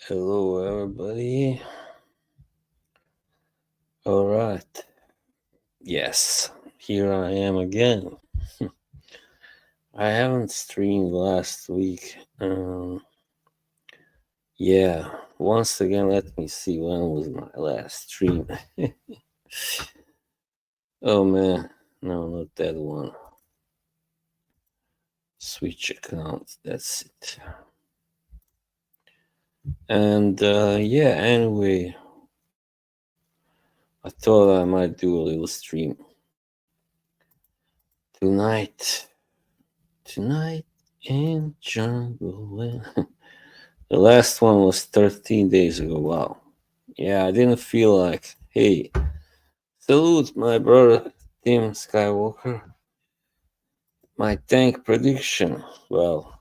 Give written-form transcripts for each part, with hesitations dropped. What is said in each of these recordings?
Hello, everybody. All right. Yes, here I am again. I haven't streamed last week. Yeah, once again, let me see when was my last stream. Oh man, no, not that one. Switch account. That's it. And yeah, anyway, I thought I might do a little stream tonight. Tonight in Jungle Land. The last one was 13 days ago. Wow. Yeah, I didn't feel like, hey, salute my brother Tim Skywalker. My tank prediction. Well,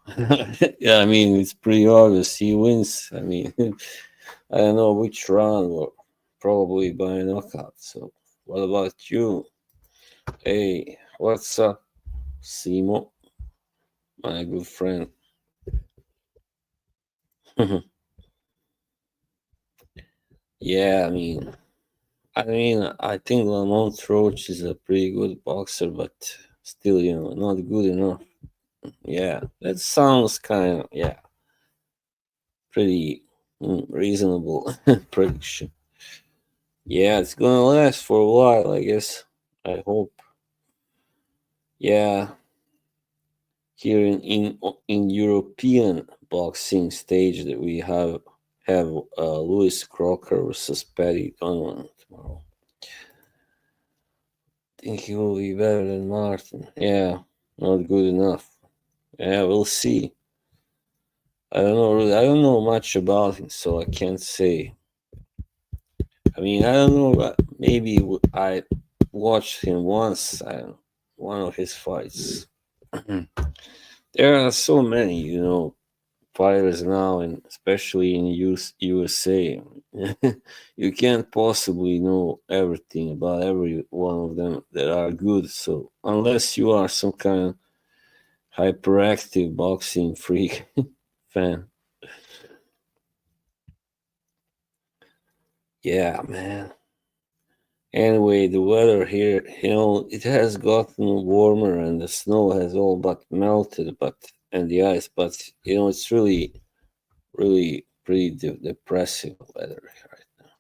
yeah, I mean, it's pretty obvious he wins. I mean, I don't know which round, or probably by knockout. So, what about you? Hey, what's up, Simo, my good friend? Yeah, I think Lamont Roach is a pretty good boxer, but still, not good enough. Yeah, that sounds kind of, yeah, pretty reasonable prediction. Yeah, it's gonna last for a while, I guess. I hope. Yeah, here in European boxing stage that we have Lewis Crocker versus Paddy Donovan tomorrow. Think he will be better than Martin. Yeah, not good enough. Yeah, we'll see. I don't know really. I don't know much about him, so I can't say. I don't know. Maybe I watched him once. One of his fights. There are so many, fighters now, and especially in USA. You can't possibly know everything about every one of them that are good. So unless you are some kind of hyperactive boxing freak fan, yeah, man. Anyway, the weather here, it has gotten warmer and the snow has all but melted, and the ice, but it's really, really pretty depressing weather right now.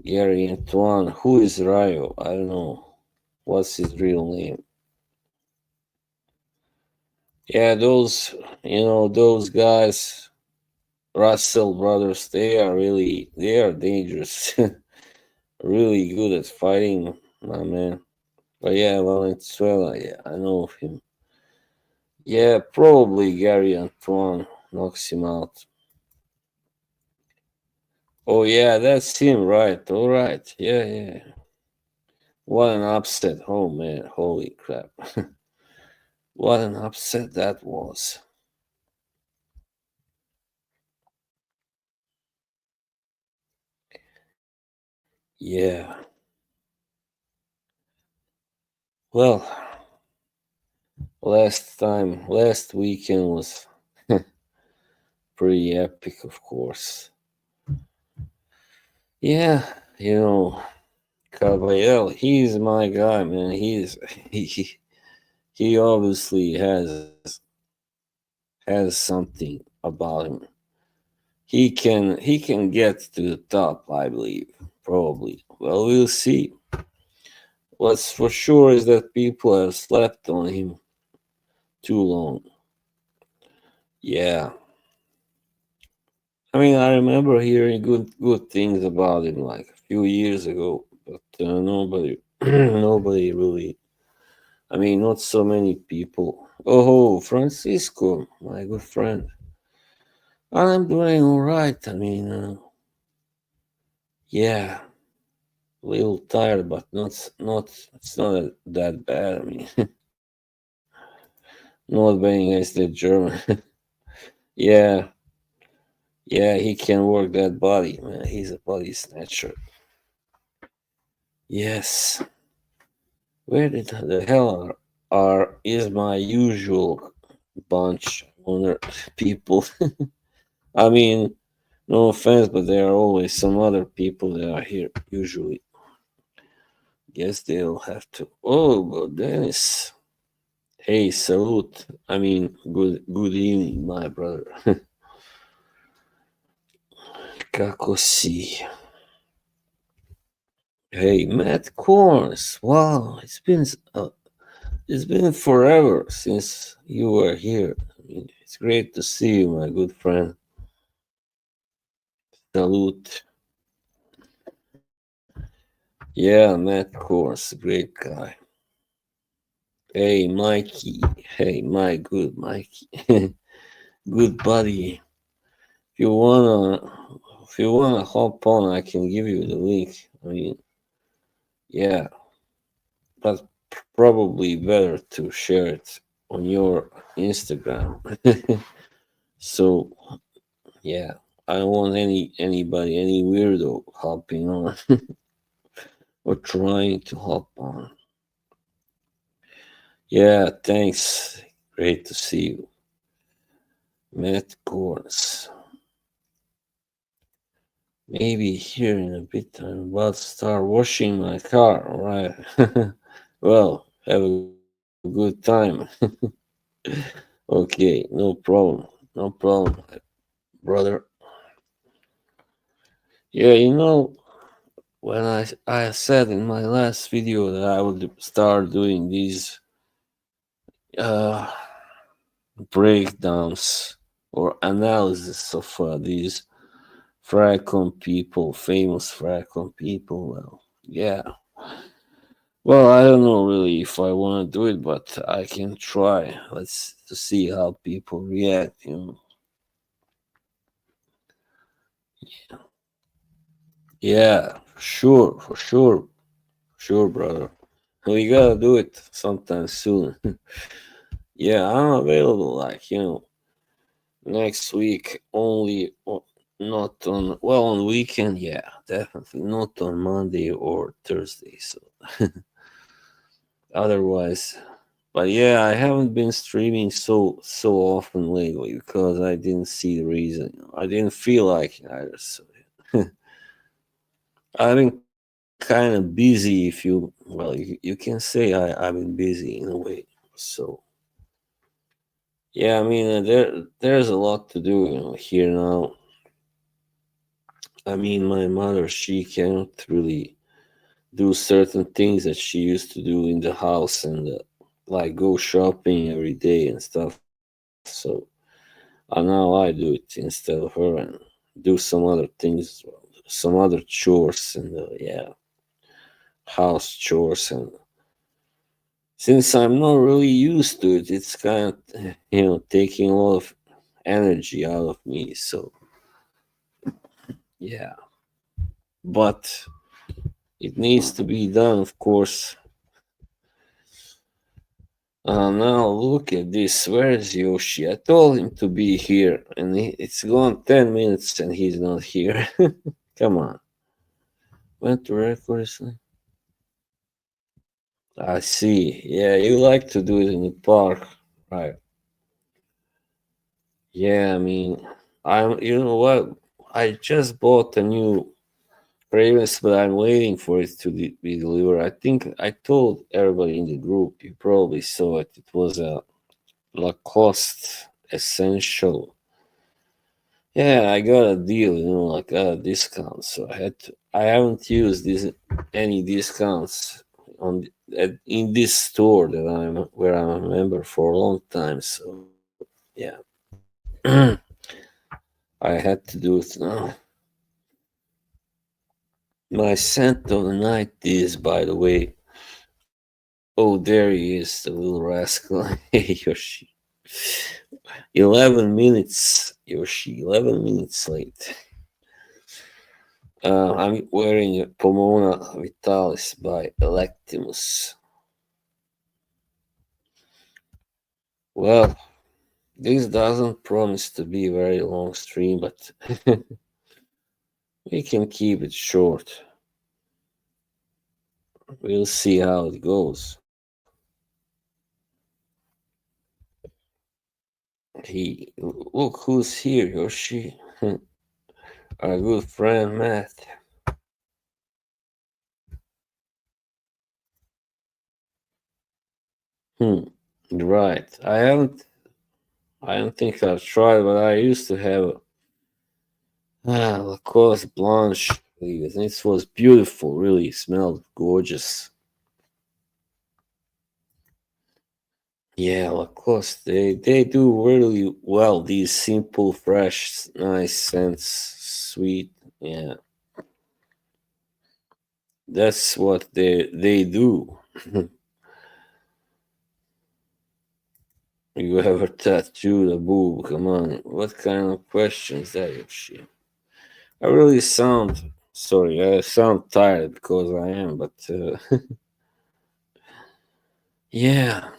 Gary Antoine, who is Rayo? I don't know. What's his real name? Yeah, those guys, Russell brothers, they are dangerous. Really good at fighting, my man. But yeah, Valenzuela, yeah, I know of him. Yeah, probably Gary Antoine knocks him out. Oh yeah, that's him, right? All right, yeah, yeah. What an upset! Oh man, holy crap! What an upset that was. Yeah. Well, last weekend was pretty epic, of course. Yeah, Caballero, he's my guy, man. He he obviously has something about him. He can get to the top, I believe. Probably. Well, we'll see. What's for sure is that people have slept on him too long. Yeah. I remember hearing good things about him like a few years ago, but nobody nobody really. Not so many people. Oh, Francisco, my good friend. I'm doing all right. Yeah, a little tired, but not it's not that bad. Not being against the German. Yeah, yeah, he can work that body, man. He's a body snatcher. Yes. Where did the hell is my usual bunch of people? I mean, No offense, but there are always some other people that are here. Usually, guess they'll have to. Oh, but Dennis. Hey, salute. I mean, good evening, my brother. Kako si? Hey, Matt Corns. Wow, it's been forever since you were here. I mean, it's great to see you, my good friend. Salute. Yeah, Matt Corns, great guy. Hey, Mikey. Hey, my good Mikey. Good buddy. If you wanna, if you wanna hop on, I can give you the link. I mean, yeah, but probably better to share it on your Instagram. So yeah, I don't want anybody, any weirdo hopping on or trying to hop on. Yeah, thanks. Great to see you, Matt Corns. Maybe here in a bit I'm about to start washing my car. All right. Well, have a good time. Okay, no problem. No problem, brother. Yeah, when I said in my last video that I would start doing these uh, breakdowns or analysis of these Fracon people, famous Fracon people. Well, yeah. Well, I don't know really if I want to do it, but I can try. Let's to see how people react. Yeah, sure, brother. We gotta do it sometime soon. Yeah, I'm available. Next week only. Not on on weekend. Yeah, definitely not on Monday or Thursday. So otherwise, but yeah, I haven't been streaming so often lately because I didn't see the reason. I didn't feel like it either. So I've been kind of busy. If you can say I've been busy in a way. So yeah, I mean there's a lot to do here now. I mean, my mother, she cannot really do certain things that she used to do in the house and like go shopping every day and stuff. So now I do it instead of her and do some other things, as well, some other chores and yeah, house chores. And since I'm not really used to it, it's kind of taking a lot of energy out of me. So yeah, but it needs to be done, of course. Now look at this. Where's Yoshi? I told him to be here, and it's gone 10 minutes and he's not here. Come on. Went to record recently? I see. Yeah, you like to do it in the park, right? Yeah, I mean, you know what? I just bought a new Ravens, but I'm waiting for it to be delivered. I think I told everybody in the group. You probably saw it. It was a Lacoste Essential. Yeah, I got a deal, like a discount. So I haven't used any discounts in this store that where I'm a member for a long time. So yeah, I had to do it now. My scent of the night is, by the way, oh, there he is, the little rascal. Hey, Yoshi. 11 minutes, Yoshi, 11 minutes late. I'm wearing a Pomona Vitalis by Electimus. Well, this doesn't promise to be a very long stream, but we can keep it short. We'll see how it goes. Look who's here, Yoshi. Our good friend Matt. Hmm. Right. I haven't. I don't think I've tried, but I used to have Lacoste Blanche. And it was beautiful. Really smelled gorgeous. Yeah, Lacoste. They do really well. These simple, fresh, nice scents, sweet. Yeah, that's what they do. You ever tattooed a boob? Come on, what kind of question is that, you shit? I really sound sorry. I sound tired because I am, but yeah.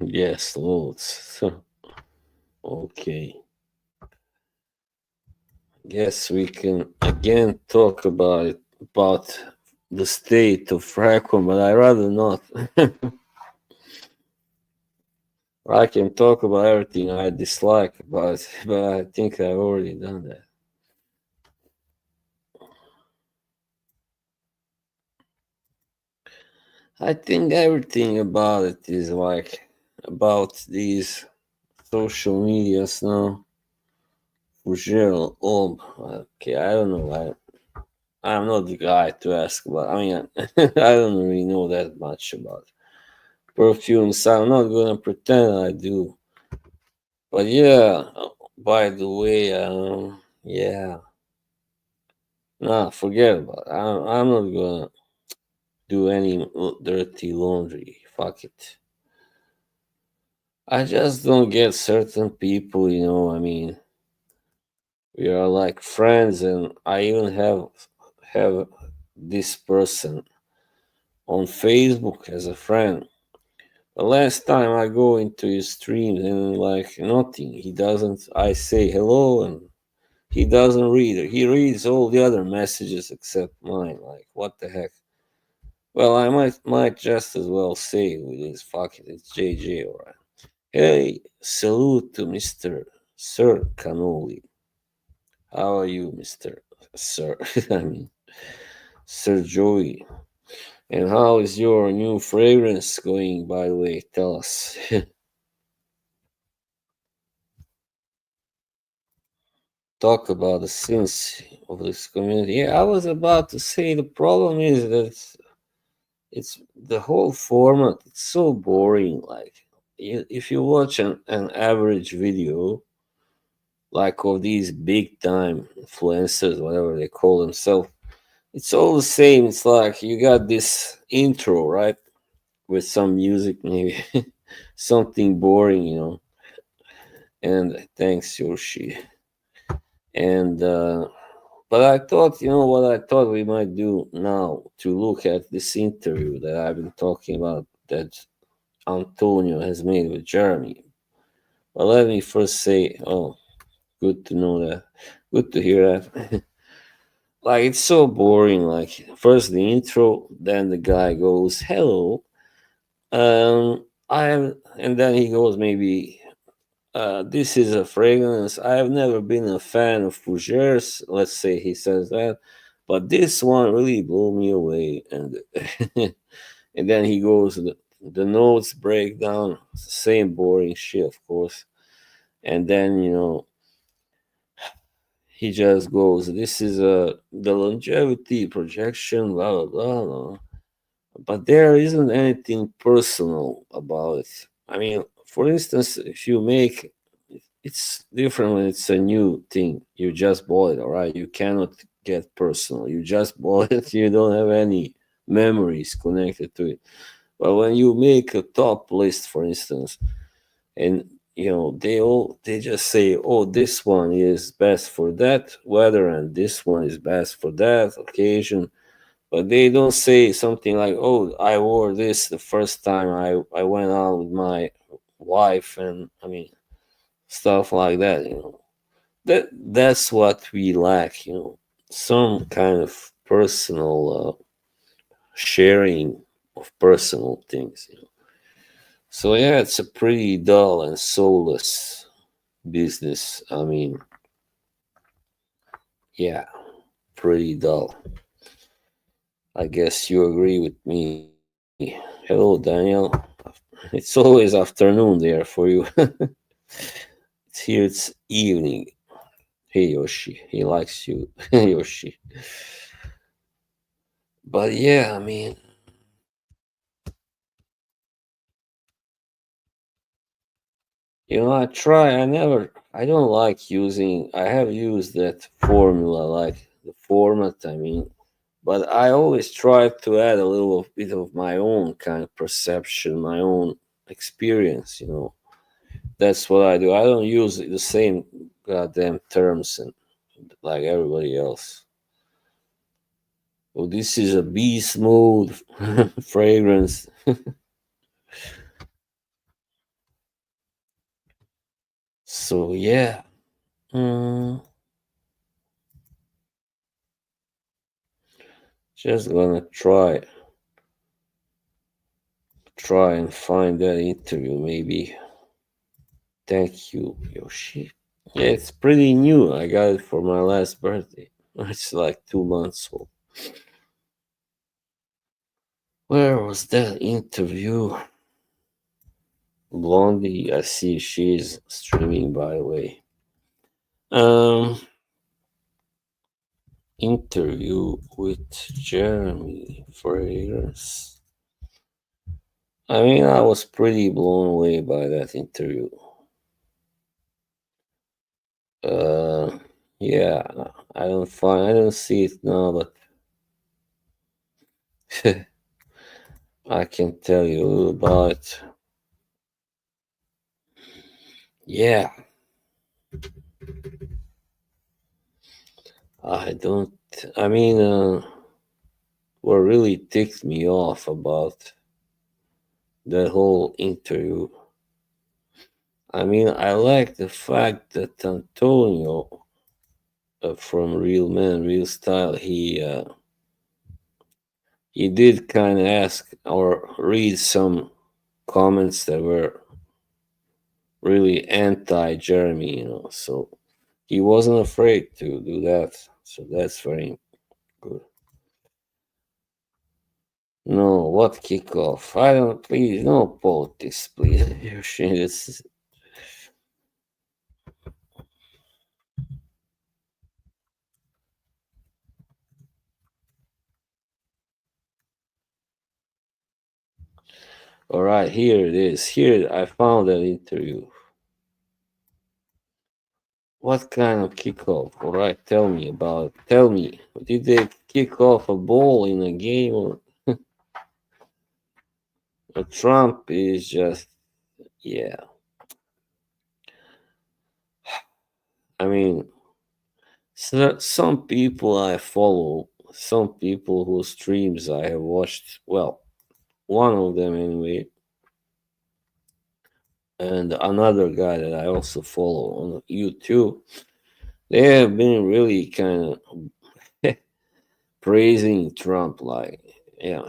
Yes, loads. Okay. Guess we can again talk about the state of Raccoon, but I rather not. I can talk about everything I dislike about it, but I think I've already done that. I think everything about it is like about these social medias now. For sure. Oh, okay. I don't know. I'm not the guy to ask about. I mean, I don't really know that much about perfumes. I'm not gonna pretend I do. But yeah, by the way, yeah, nah, forget about it. I'm not gonna do any dirty laundry. Fuck it. I just don't get certain people, I mean, we are like friends, and I even have this person on Facebook as a friend. The last time I go into his streams and like nothing, he doesn't. I say hello and he doesn't read it. He reads all the other messages except mine. Like what the heck? Well, I might just as well say with his fuck it, it's JJ, alright. Hey, salute to Mr. Sir Canoli. How are you, Mr. Sir? I mean, Sir Joey. And how is your new fragrance going, by the way? Tell us. Talk about the sins of this community. Yeah, I was about to say the problem is that it's the whole format. It's so boring. Like, if you watch an average video, like of these big time influencers, whatever they call themselves, it's all the same. It's like you got this intro, right? With some music, maybe something boring, And thanks, Yoshi. And but I thought, what I thought we might do now to look at this interview that I've been talking about that Antonio has made with Jeremy. But let me first say, oh, good to know that. Good to hear that. Like it's so boring. Like first the intro, then the guy goes, "Hello, and then he goes maybe this is a fragrance. I have never been a fan of Fougères. Let's say he says that, but this one really blew me away. And and then he goes, the notes break down, same boring shit, of course. And then he just goes, this is the longevity projection, blah blah blah. Blah. But there isn't anything personal about it. I mean, for instance, if you make it's different when it's a new thing. You just bought it, all right? You cannot get personal. You just bought it, you don't have any memories connected to it. But when you make a top list, for instance, and they just say, oh, this one is best for that weather and this one is best for that occasion, but they don't say something like, "Oh, I wore this the first time I went out with my wife," and I mean stuff like that. That's what we lack. Some kind of personal sharing of personal things. So yeah, it's a pretty dull and soulless business. I mean, yeah, pretty dull. I guess you agree with me. Hello, Daniel. It's always afternoon there for you. It's here, it's evening. Hey, Yoshi. He likes you, Yoshi. But yeah, I mean, I don't like using, I have used that formula, like the format, I mean, but I always try to add a little bit of my own kind of perception, my own experience. That's what I do. I don't use the same goddamn terms and like everybody else. Well, this is a beast mode fragrance. So yeah, mm, just gonna try and find that interview maybe. Thank you, Yoshi. Yeah, it's pretty new. I got it for my last birthday. It's like 2 months old. Where was that interview? Blondie, I see she's streaming by the way. Um, interview with Jeremy Fragrance. I mean, I was pretty blown away by that interview. Uh, yeah, I don't see it now, but I can tell you a little about it. Yeah, I don't. I mean, what really ticked me off about that whole interview. I mean, I like the fact that Antonio from Real Man, Real Style, he did kind of ask or read some comments that were really anti Jeremy. So he wasn't afraid to do that. So that's very good. No, what kickoff? I don't, please, no politics, please. It's, all right, here it is. Here, I found an interview. What kind of kickoff? All right, tell me about it. Tell me, did they kick off a ball in a game or Trump is just, yeah. I mean, some people I follow, some people whose streams I have watched, well, one of them anyway, and another guy that I also follow on YouTube, they have been really kind of praising Trump, like,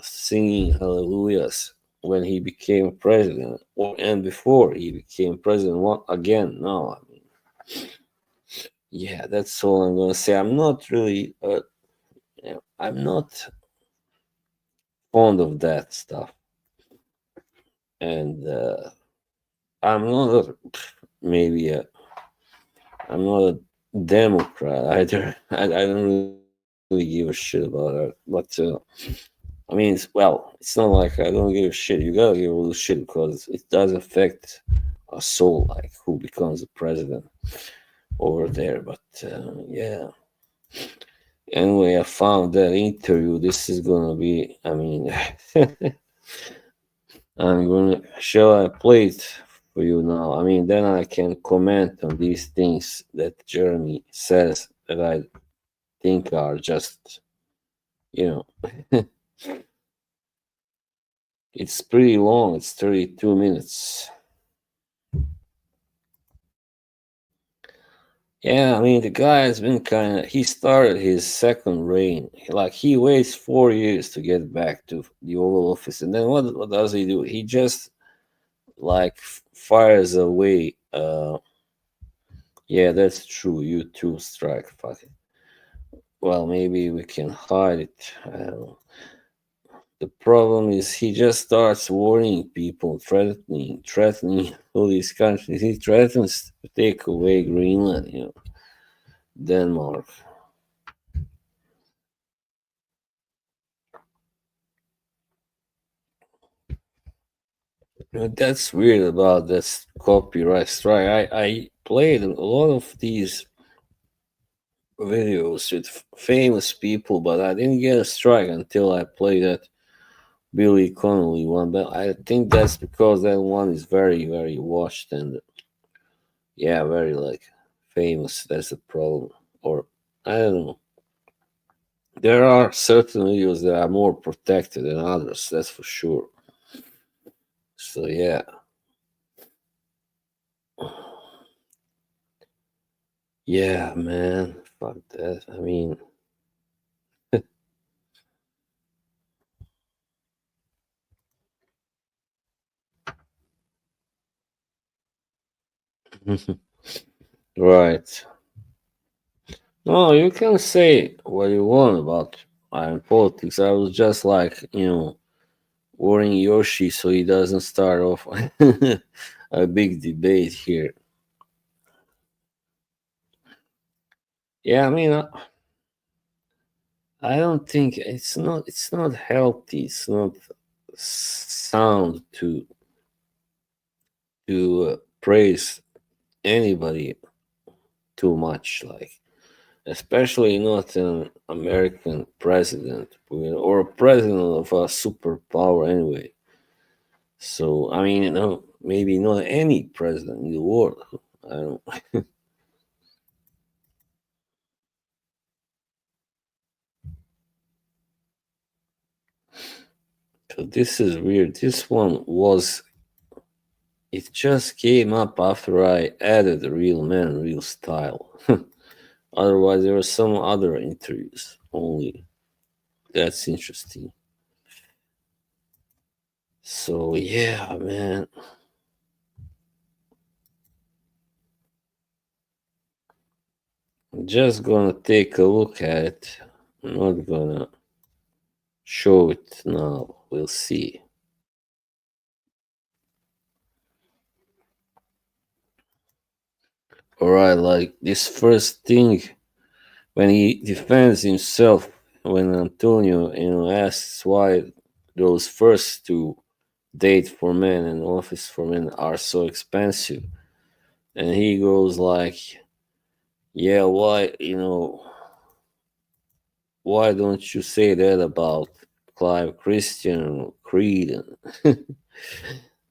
singing hallelujahs when he became president, and before he became president again. No, I mean, yeah, that's all I'm gonna say. I'm not really, I'm not fond of that stuff, and I'm not maybe I'm not a Democrat either. I don't really give a shit about it, but I mean, it's not like I don't give a shit. You gotta give a little shit because it does affect a soul, like who becomes the president over there. But yeah. Anyway, I found that interview. This is gonna be. I mean, I'm gonna. Shall I play it for you now? I mean, then I can comment on these things that Jeremy says that I think are just You know, it's pretty long. It's 32 minutes. Yeah, I mean, the guy has been kind of. He started his second reign. Like, he waits 4 years to get back to the Oval Office. And then what does he do? He just, like, fires away. Yeah, that's true. You too, strike. Fuck it. Well, maybe we can hide it. I don't know. The problem is he just starts warning people, threatening all these countries. He threatens to take away Greenland, Denmark. That's weird about this copyright strike. I played a lot of these videos with famous people, but I didn't get a strike until I played that Billy Connolly one. But I think that's because that one is very, very watched and, yeah, very, like, famous. That's the problem. Or I don't know. There are certain videos that are more protected than others. That's for sure. So yeah, yeah, man. Fuck that. I mean, right. No, you can say what you want about politics. I was just, like, warning Yoshi so he doesn't start off a big debate here. Yeah, I mean, I don't think it's not healthy. It's not sound to praise anybody too much, like, especially not an American president, or a president of a superpower anyway. So I mean, maybe not any president in the world. I don't. So this is weird. This one was. It just came up after I added Real Man, Real Style. Otherwise, there were some other interviews only. That's interesting. So yeah, man. I'm just gonna take a look at it. I'm not gonna show it now. We'll see. Alright, like this first thing when he defends himself, when Antonio, asks why those first two, Date for Men and Office for Men, are so expensive. And he goes like, yeah, why don't you say that about Clive Christian, Creed,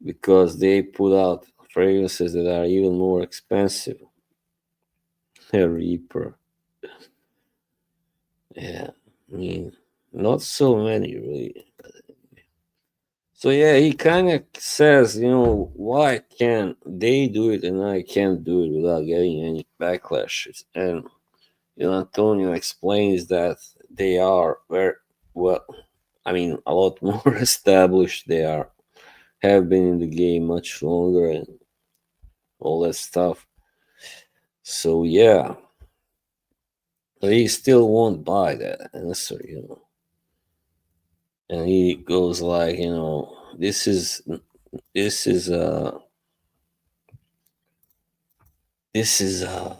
because they put out fragrances that are even more expensive. Reaper. Yeah, I mean, not so many really. So yeah, he kind of says, why can they do it and I can't do it without getting any backlash? And Antonio explains that they are very well. I mean, a lot more established. They have been in the game much longer and all that stuff. So yeah, but he still won't buy that answer. And he goes like, this is a this is a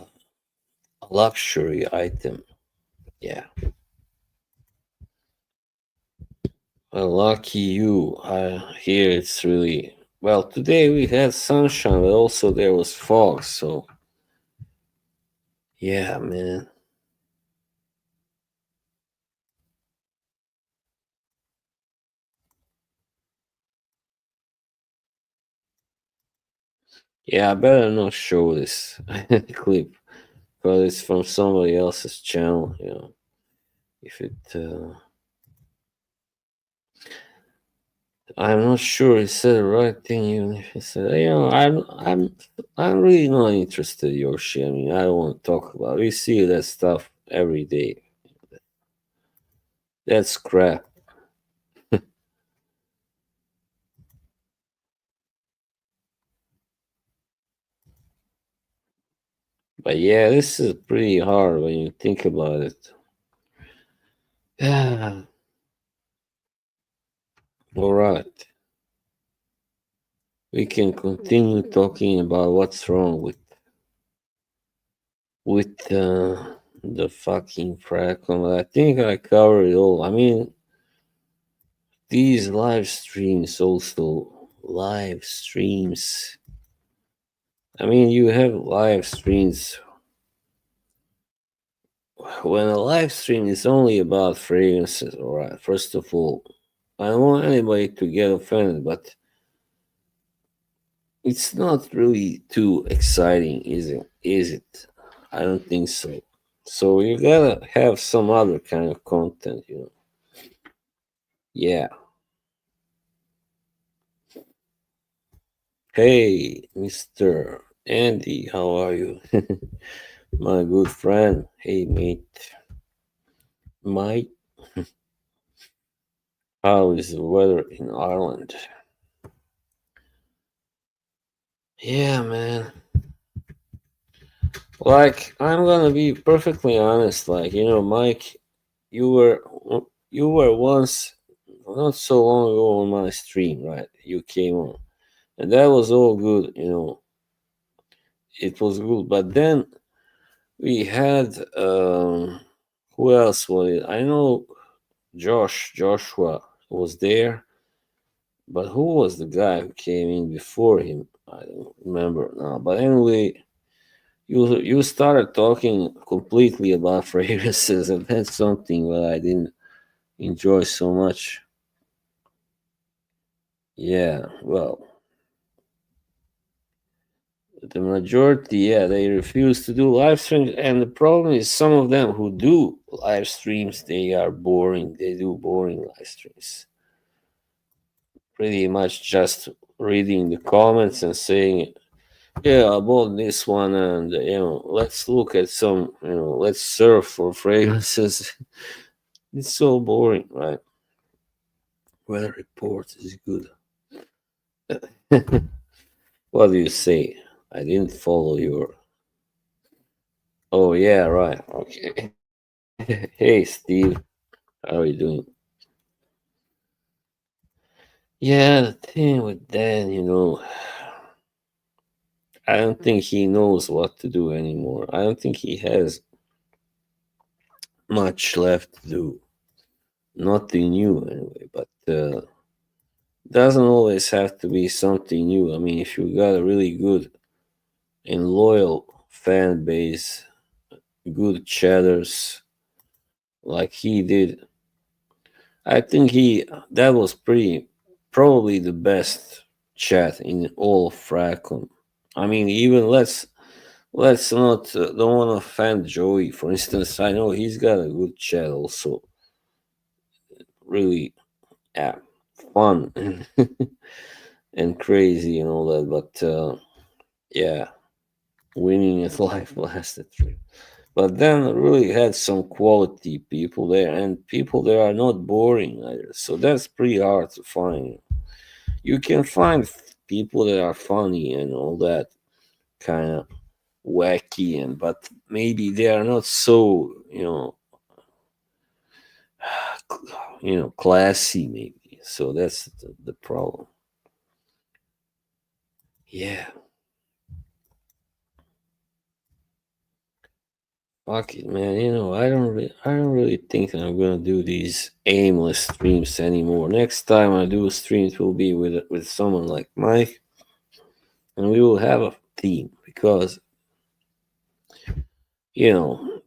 luxury item. Yeah. Well, lucky you. Here it's really well. Today we had sunshine, but also there was fog. So yeah, man. Yeah, I better not show this clip because it's from somebody else's channel. If it I'm not sure he said the right thing. Even if he said, I'm really not interested, Yoshi. I mean, I don't want to talk about it. We see that stuff every day. That's crap. But yeah, this is pretty hard when you think about it. Yeah. All right. We can continue talking about what's wrong with the fucking Fracom. I think I covered it all. I mean, these live streams also live streams. I mean, you have live streams when a live stream is only about fragrances. All right. First of all, I don't want anybody to get offended, but it's not really too exciting, is it? Is it? I don't think so. So you gotta have some other kind of content, you know. Yeah. Hey, Mr. Andy, how are you? My good friend. Hey, mate. Mike, how is the weather in Ireland? Yeah, man. Like, I'm gonna be perfectly honest. Like, you know, Mike, you were you were once not so long ago on my stream, right? You came on, and that was all good. You know, it was good. But then we had who else was it? I know Joshua was there, but who was the guy who came in before him? I don't remember now. But anyway, you started talking completely about fragrances, and that's something that I didn't enjoy so much. Yeah, well, the majority, yeah, they refuse to do live streams, and the problem is some of them who do live streams, they are boring. They do boring live streams. Pretty much just reading the comments and saying, "Yeah, I bought this one, and let's look at some, let's surf for fragrances." It's so boring, right? Weather report is good. What do you say? I didn't follow your. Oh yeah, right. Okay. Hey, Steve. How are you doing? Yeah, the thing with Dan, I don't think he knows what to do anymore. I don't think he has much left to do. Nothing new, anyway, but doesn't always have to be something new. I mean, if you got a really good and loyal fan base, good chatters like he did, I think that was pretty probably the best chat in all of Fracom. I mean, even let's not don't want to offend Joey. For instance, I know he's got a good chat also, really, yeah, fun and crazy and all that. But yeah, winning at life lasted through. But then really had some quality people there, and people that are not boring either. So that's pretty hard to find. You can find people that are funny and all that kind of wacky, and but maybe they are not so classy maybe. So that's the problem. Yeah, fuck it, man. I don't really think that I'm gonna do these aimless streams anymore. Next time I do streams will be with someone like Mike, and we will have a theme because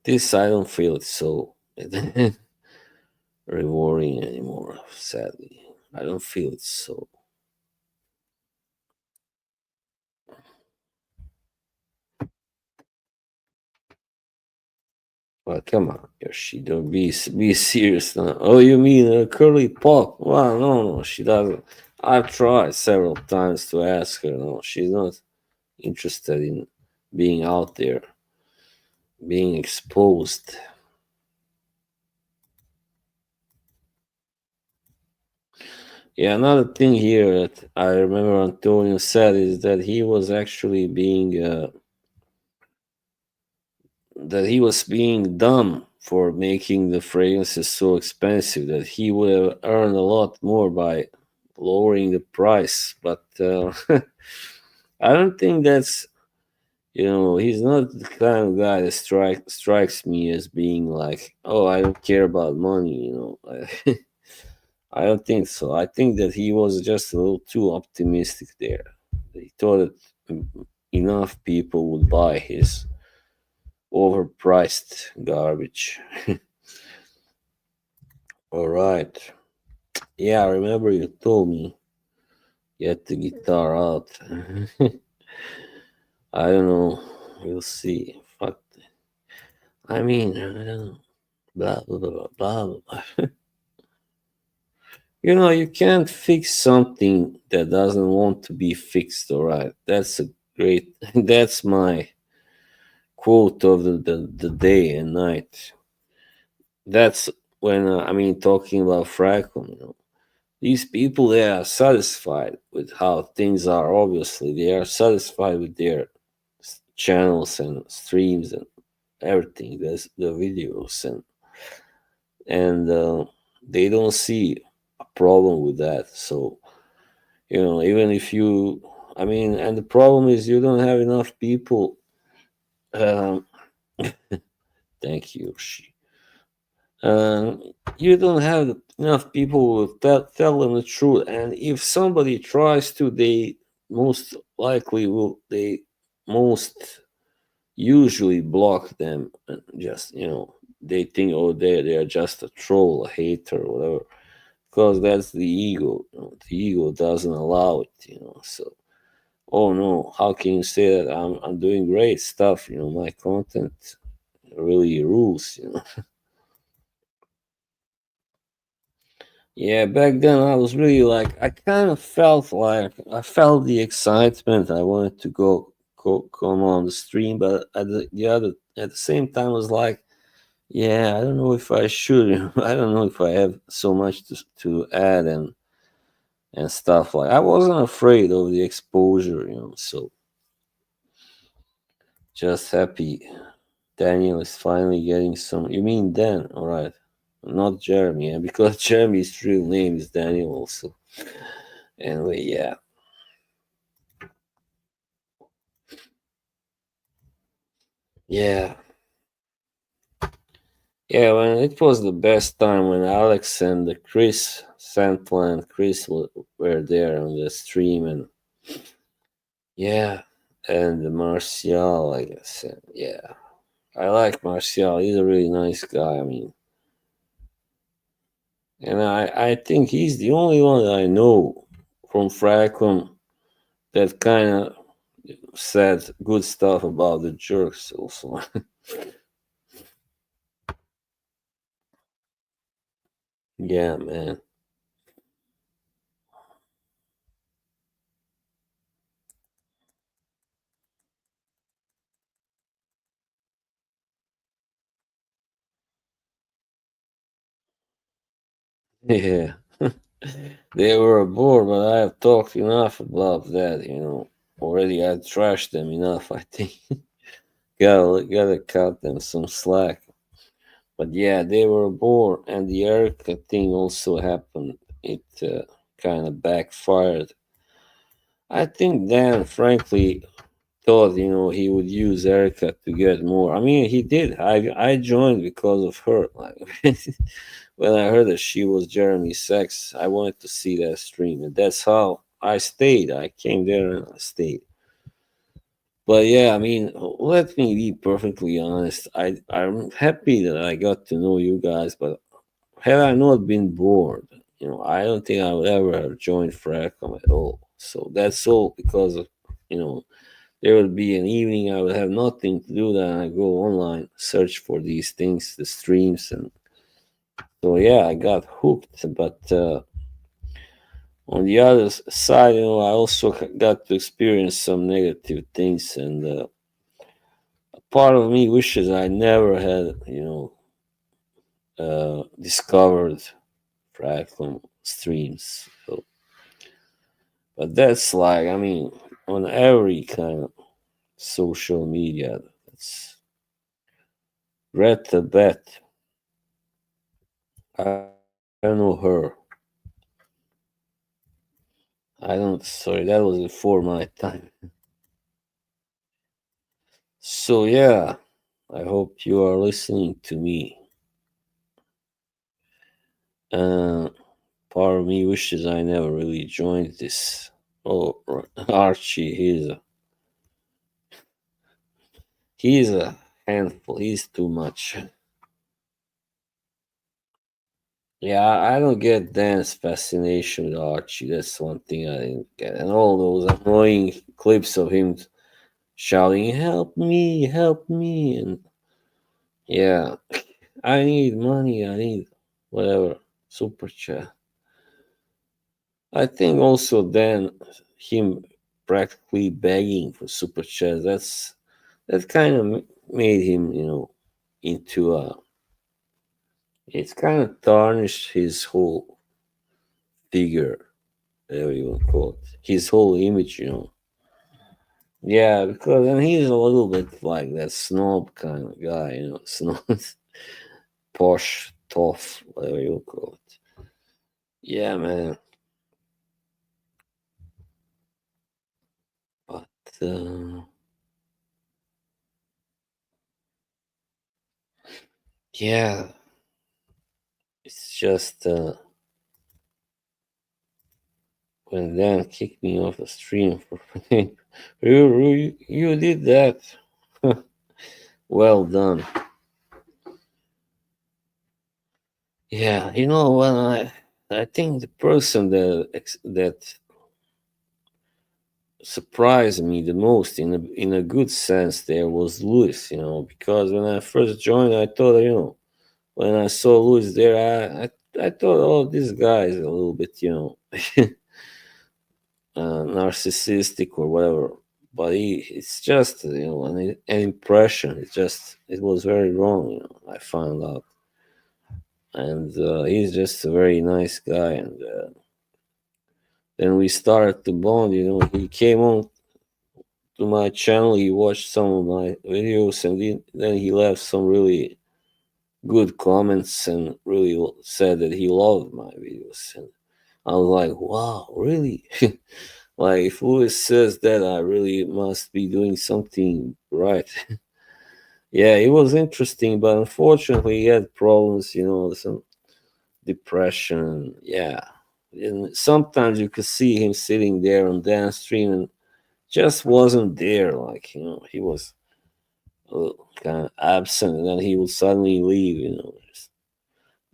this I don't feel it so rewarding anymore. Sadly, I don't feel it so. Well, come on, Yoshi, don't be serious now. Oh, you mean Curly Pop? Well, no, she doesn't. I've tried several times to ask her. No, she's not interested in being out there, being exposed. Yeah, another thing here that I remember Antonio said is that he was actually being that he was being dumb for making the fragrances so expensive, that he would have earned a lot more by lowering the price. But I don't think that's, he's not the kind of guy that strikes me as being like, oh, I don't care about money. I don't think so. I think that he was just a little too optimistic there. He thought that enough people would buy his overpriced garbage. All right. Yeah, I remember you told me get the guitar out. I don't know. We'll see. Fuck. I mean, I don't know. Blah blah blah blah blah. You can't fix something that doesn't want to be fixed. All right. That's a great. That's my quote of the day and night. That's when talking about Fracom. These people, they are satisfied with how things are. Obviously, they are satisfied with their channels and streams and everything. There's the videos and they don't see a problem with that. So even if you, and the problem is you don't have enough people. Um, Thank you. You don't have enough people who will tell them the truth, and if somebody tries to, they most likely will. They most usually block them, and just they think, oh, they are just a troll, a hater, or whatever, because that's the ego. The ego doesn't allow it. So, oh no, how can you say that I'm doing great stuff? My content really rules. Yeah, back then I was really like, I kind of felt like I felt the excitement. I wanted to go come on the stream, but at the same time I was like, yeah, I don't know if I should. I don't know if I have so much to add and stuff like. I wasn't afraid of the exposure, so just happy Daniel is finally getting some. You mean Dan? All right, not Jeremy, yeah, because Jeremy's real name is Daniel also. Anyway, yeah. Yeah, yeah. When it was the best time when Alex and the Chris Santla and Chris were there on the stream, and yeah, and the Martial, I guess. Yeah, I like Martial. He's a really nice guy. And I think he's the only one that I know from Fracom that kind of said good stuff about the jerks also. Yeah, man. Yeah. They were bored, but I have talked enough about that. Already I trashed them enough, I think. Gotta cut them some slack. But yeah, they were bored, and the Erica thing also happened. It kind of backfired. I think Dan, frankly, thought he would use Erica to get more. He did. I joined because of her. Like when I heard that she was Jeremy Sex, I wanted to see that stream, and that's how I stayed. I came there and I stayed. But yeah, let me be perfectly honest. I'm happy that I got to know you guys, but had I not been bored, I don't think I would ever have joined Fracom at all. So that's all because of you know there would be an evening I would have nothing to do, then I go online, search for these things, the streams, and so yeah, I got hooked. But On the other side, I also got to experience some negative things, and part of me wishes I never had, discovered fractal streams. So, but that's like, I mean, on every kind of social media, that's Greta Bet. I don't know her. I don't. Sorry, that was before my time. So yeah, I hope you are listening to me. Uh, Part of me wishes I never really joined this. Oh, Archie, he's a handful. He's too much. Yeah, I don't get Dan's fascination with Archie. That's one thing I didn't get. And all those annoying clips of him shouting, help me. And yeah, I need money, I need whatever, super chat. I think also then him practically begging for super chat, that kind of made him, into a, it's kind of tarnished his whole figure, whatever you want to call it, his whole image. Yeah, because and he's a little bit like that snob kind of guy, snob, posh, tough, whatever you call it. Yeah, man. But yeah, it's just when Dan kicked me off the stream for you did that. Well done. Yeah, when I think the person that surprised me the most in a good sense there was Luis, because when I first joined I thought, when I saw Luis there I thought, oh, this guy is a little bit, narcissistic or whatever. But it's just, an impression. It was very wrong. I found out, and he's just a very nice guy. And then we started to bond. He came on to my channel. He watched some of my videos, and then he left some really good comments and really said that he loved my videos. And I was like, wow, really? Like, if Lewis says that, I really must be doing something right. Yeah, it was interesting, but unfortunately, he had problems, some depression. Yeah. And sometimes you could see him sitting there on dance stream and just wasn't there. Like, he was kind of absent, and then he would suddenly leave, It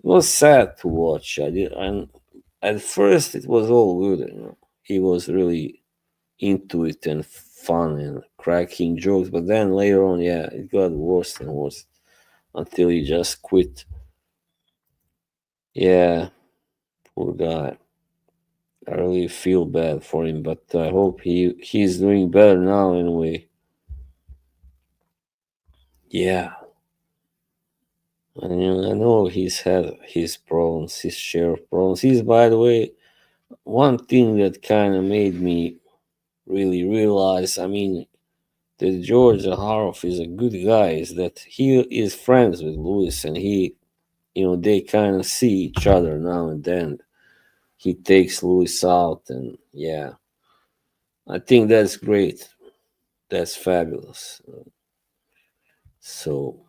was sad to watch. And at first, it was all good, He was really into it and fun and cracking jokes. But then later on, yeah, it got worse and worse until he just quit. Yeah, poor guy. I really feel bad for him, but I hope he's doing better now anyway. Yeah, and I know he's had his problems, his share of problems. He's, by the way, one thing that kind of made me really realize. I mean, that George Zaharoff is a good guy. Is that he is friends with Lewis, and they kind of see each other now and then. He takes Lewis out, and yeah, I think that's great. That's fabulous. So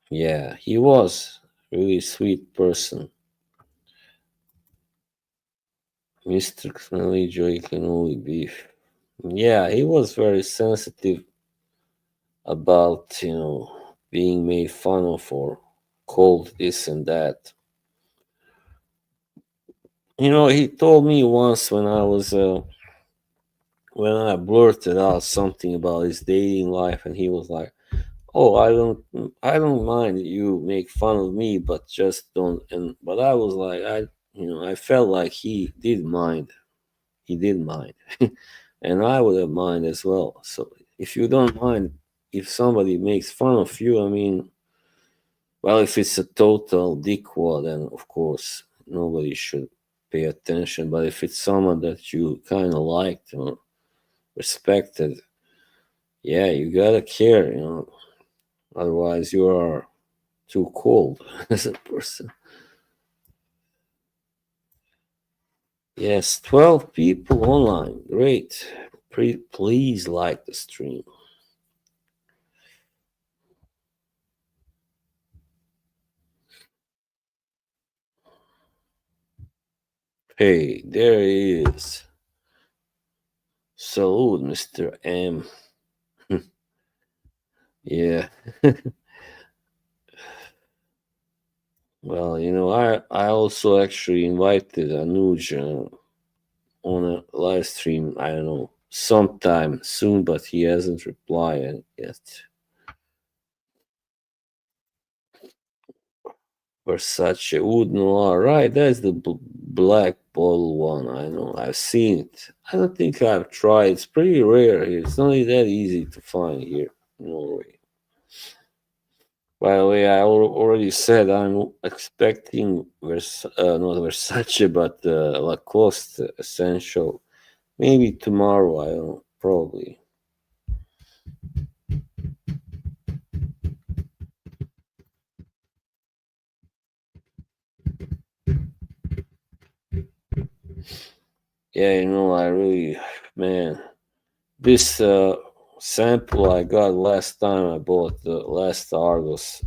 yeah, he was really sweet person, Mr. Smelly Joy can only beef. Yeah, he was very sensitive about being made fun of or called this and that. He told me once when I blurted out something about his dating life, and he was like, "Oh, I don't mind you make fun of me, but just don't." And but I was like, I felt like he did mind. He did mind. And I would have mind as well. So if you don't mind, if somebody makes fun of you, I mean, well, if it's a total dickwad, then of course nobody should pay attention. But if it's someone that you kind of liked or respected, yeah, you gotta care. Otherwise, you are too cold as a person. Yes, 12 people online. Great. Please like the stream. Hey, there he is. Salute, Mr. M. Yeah. Well, I also actually invited Anuj on a live stream. I don't know, sometime soon, but he hasn't replied yet. Versace Oud Noir, right? That's the black bottle one. I know. I've seen it. I don't think I've tried. It's pretty rare here. It's not that easy to find here in Norway. By the way, I already said I'm expecting not Versace, but Lacoste Essential. Maybe tomorrow. I don't know. Probably. Yeah, I really, man, this sample I got last time I bought the last Argos,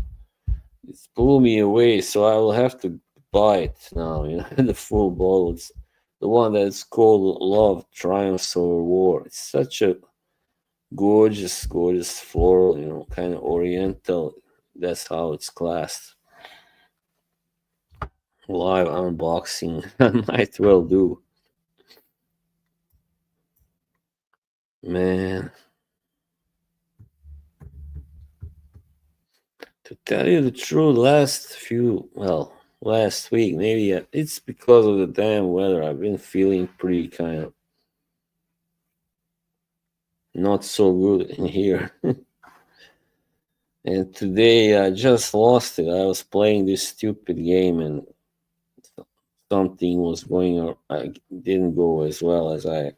it blew me away. So I will have to buy it now. The full bottle. It's the one that's called Love Triumphs Over War. It's such a gorgeous, gorgeous floral. Kind of oriental. That's how it's classed. Live unboxing, I might well do. Man, to tell you the truth, last week, maybe it's because of the damn weather. I've been feeling pretty kind of not so good in here. And today I just lost it. I was playing this stupid game and something was going on. I didn't go as well as I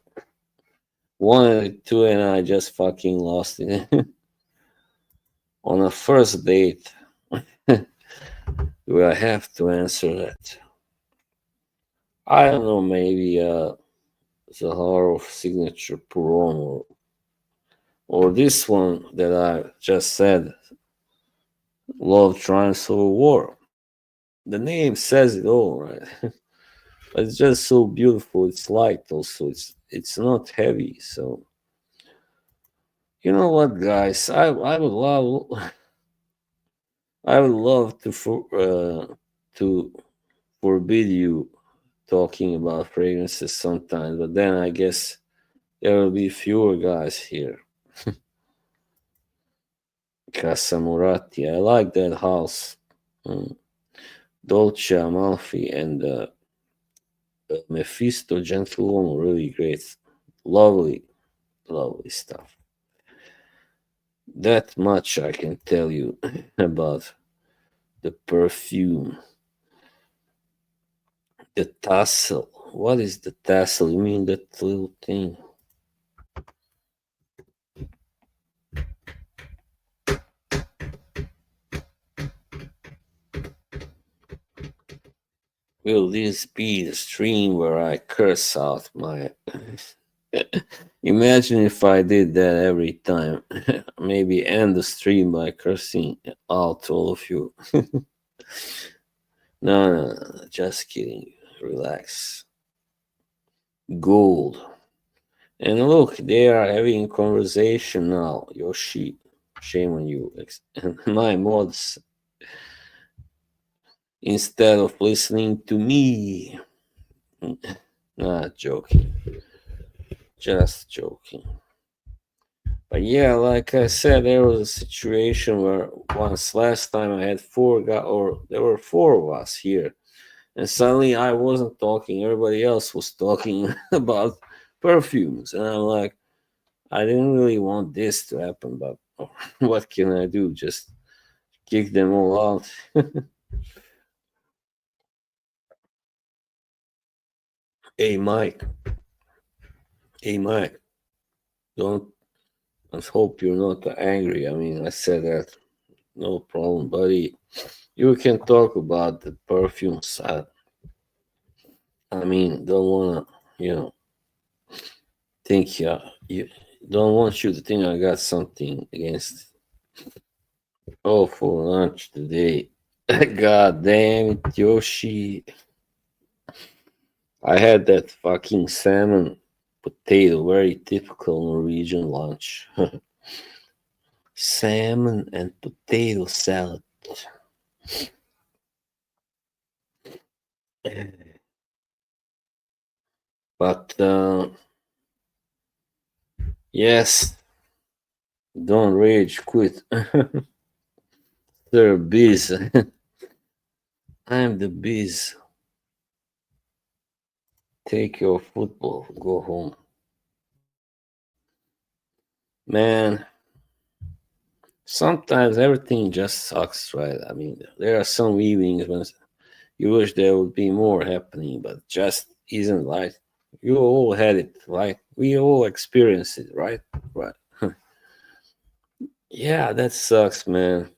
wanted it to, and I just fucking lost it. On a first date, do I have to answer that? I don't know, maybe Zaharov signature Puron or this one that I just said, Love Triumphs Over War. The name says it all, right? But it's just so beautiful. It's light also. It's not heavy. So you know what, guys? I would love to forbid you talking about fragrances sometimes, but then I guess there will be fewer guys here. Casamurati, I like that house. Mm. Dolce Amalfi and Mephisto Gentilhomo, really great. Lovely, lovely stuff. That much I can tell you about the perfume. The tassel. What is the tassel? You mean that little thing? Will this be the stream where I curse out my. Imagine if I did that every time. Maybe end the stream by cursing out all of you. No, just kidding. Relax. Gold. And look, they are having conversation now. Yoshi, shame on you. And my mods, instead of listening to me. Not joking. Just joking. But yeah, like I said, there was a situation where once last time I had four guys, or there were four of us here, And suddenly I wasn't talking, everybody else was talking about perfumes. And I'm like, I didn't really want this to happen, but what can I do? Just kick them all out. Hey, Mike. Hey, Mike. Don't, I hope you're not angry. I mean, I said that. No problem, buddy. You can talk about the perfumes. I mean, don't want to, think you don't want you to think I got something against. Oh, for lunch today. God damn it, Yoshi. I had that fucking salmon potato, very typical Norwegian lunch. Salmon and potato salad. But yes, don't rage quit. Sir Biz. I'm the Biz. Take your football, go home. Man, sometimes everything just sucks, right? I mean, there are some evenings when you wish there would be more happening, but just isn't right. You all had it, right? We all experienced it, right? Right. Yeah, that sucks, man.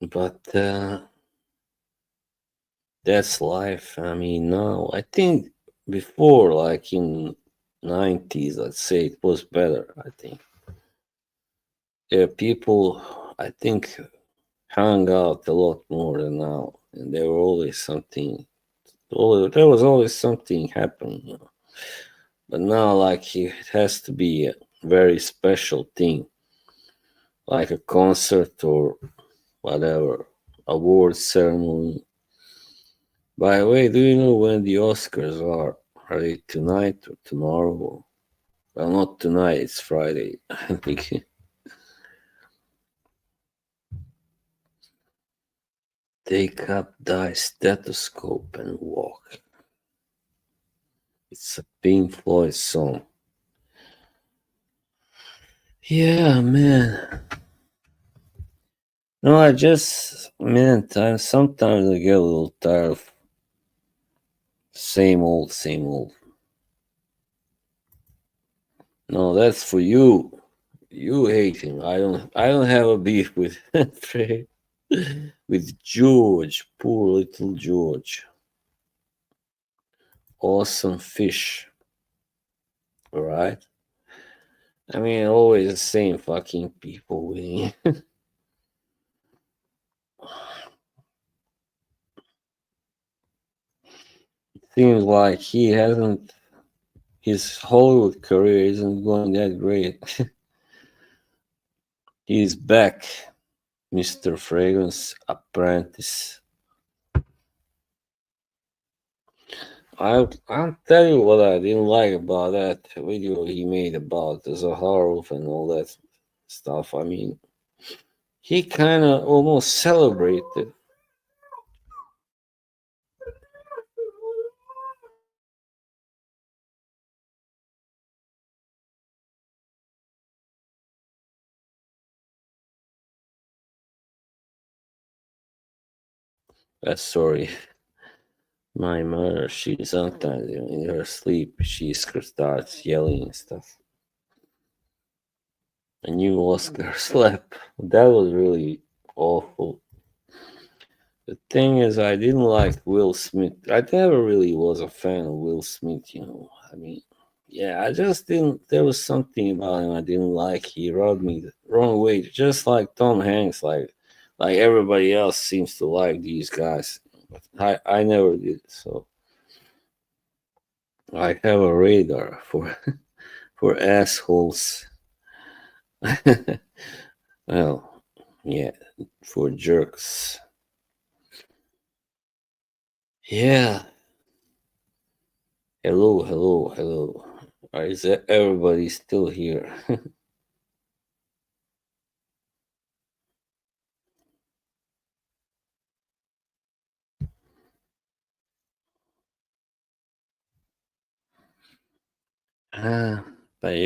But that's life. I mean, now I think before, like in 90s, let's say it was better. I think yeah, people, I think, hung out a lot more than now, and there were always something. There was always something happening, But now, like, it has to be a very special thing, like a concert or whatever, award ceremony. By the way, do you know when the Oscars are? Are they tonight or tomorrow? Well, not tonight. It's Friday. I think. Take up thy stethoscope and walk. It's a Pink Floyd song. Yeah, man. No, I just, man, sometimes I get a little tired of same old, same old. No, that's for you. You hate him. I don't have a beef with Trey. With George, poor little George. Awesome fish. Alright? I mean, always the same fucking people winning. Seems like he hasn't, his Hollywood career isn't going that great. He's back, Mr. Fragrance Apprentice. I'll tell you what I didn't like about that video he made about the Zaharov and all that stuff. I mean, he kind of almost celebrated. Sorry, my mother. She sometimes in her sleep she starts yelling and stuff. A new Oscar slap. That was really awful. The thing is, I didn't like Will Smith. I never really was a fan of Will Smith. I mean, yeah, I just didn't. There was something about him I didn't like. He rubbed me the wrong way, just like Tom Hanks. Like everybody else seems to like these guys, but I never did. So I have a radar for for assholes. Well, yeah, for jerks. Yeah. Hello, hello, hello. Is everybody still here? Ah, but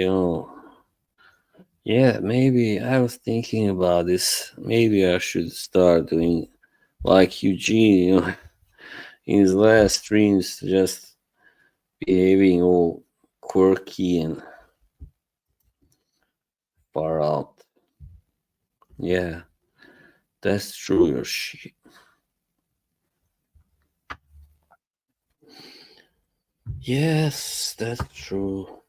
yeah, maybe I was thinking about this. Maybe I should start doing like Eugene, in his last streams, just behaving all quirky and far out. Yeah, that's true, Yoshi. Yes, that's true.